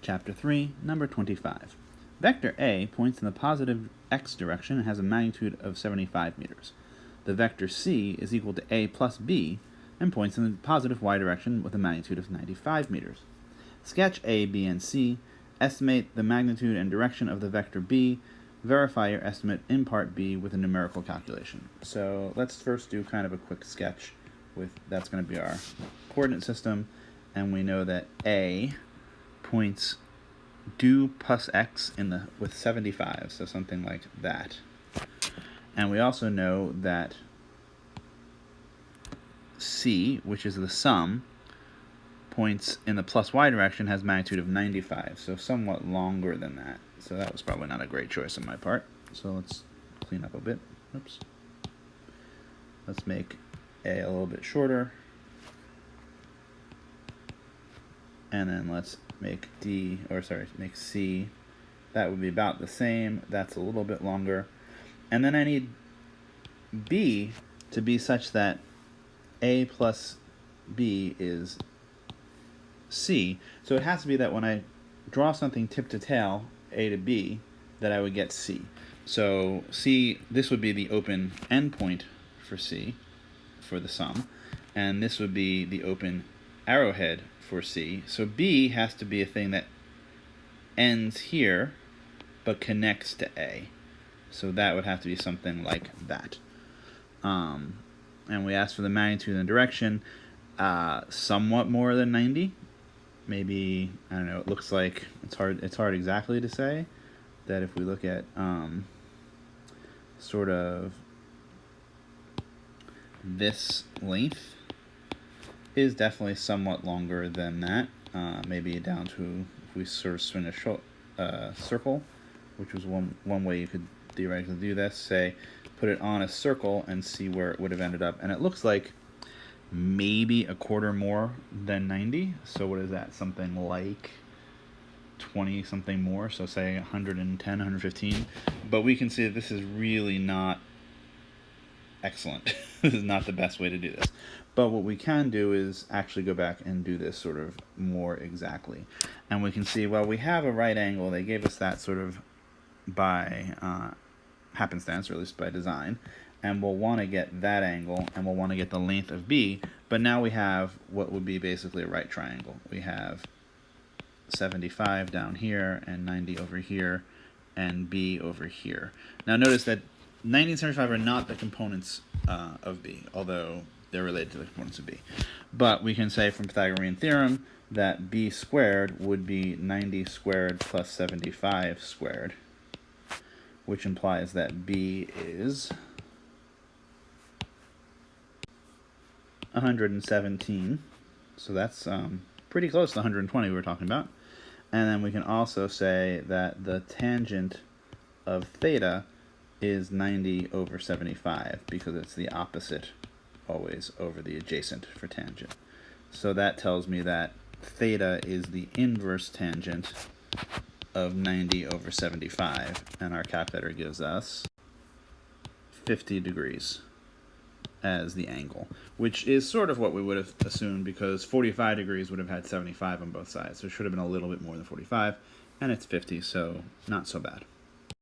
Chapter 3, number 25. Vector A points in the positive x direction and has a magnitude of 75 meters. The vector C is equal to A plus B and points in the positive y direction with a magnitude of 95 meters. Sketch A, B, and C. Estimate the magnitude and direction of the vector B. Verify your estimate in part B with a numerical calculation. So let's first do kind of a quick sketch with, that's going to be our coordinate system, and we know that A points due plus x with 75, so something like that. And we also know that C, which is the sum, points in the plus y direction, has magnitude of 95, so somewhat longer than that. So that was probably not a great choice on my part. So let's clean up a bit. Oops. Let's make A a little bit shorter. And then let's make make C. That would be about the same. That's a little bit longer. And then I need B to be such that A plus B is C. So it has to be that when I draw something tip to tail, A to B, that I would get C. So C, this would be the open endpoint for C, for the sum. And this would be the open arrowhead for C. So B has to be a thing that ends here but connects to A. So that would have to be something like that. And we asked for the magnitude and direction, somewhat more than 90. Maybe, I don't know, it looks like it's hard exactly to say. That if we look at sort of this length is definitely somewhat longer than that. Maybe down to, if we sort of spin a circle, which was one way you could theoretically do this, say put it on a circle and see where it would have ended up. And it looks like maybe a quarter more than 90. So what is that? Something like 20 something more. So say 110, 115. But we can see that this is really not excellent. This is not the best way to do this. But what we can do is actually go back and do this sort of more exactly. And we can see, well, we have a right angle. They gave us that sort of by happenstance, or at least by design. And we'll want to get that angle, and we'll want to get the length of B. But now we have what would be basically a right triangle. We have 75 down here, and 90 over here, and B over here. Now notice that 90 and 75 are not the components of B, although they're related to the components of B. But we can say from Pythagorean theorem that B squared would be 90 squared plus 75 squared, which implies that B is 117. So that's pretty close to the 120 we were talking about. And then we can also say that the tangent of theta is 90 over 75, because it's the opposite always over the adjacent for tangent. So that tells me that theta is the inverse tangent of 90 over 75, and our calculator gives us 50 degrees as the angle, which is sort of what we would have assumed, because 45 degrees would have had 75 on both sides, so it should have been a little bit more than 45, and it's 50, so not so bad.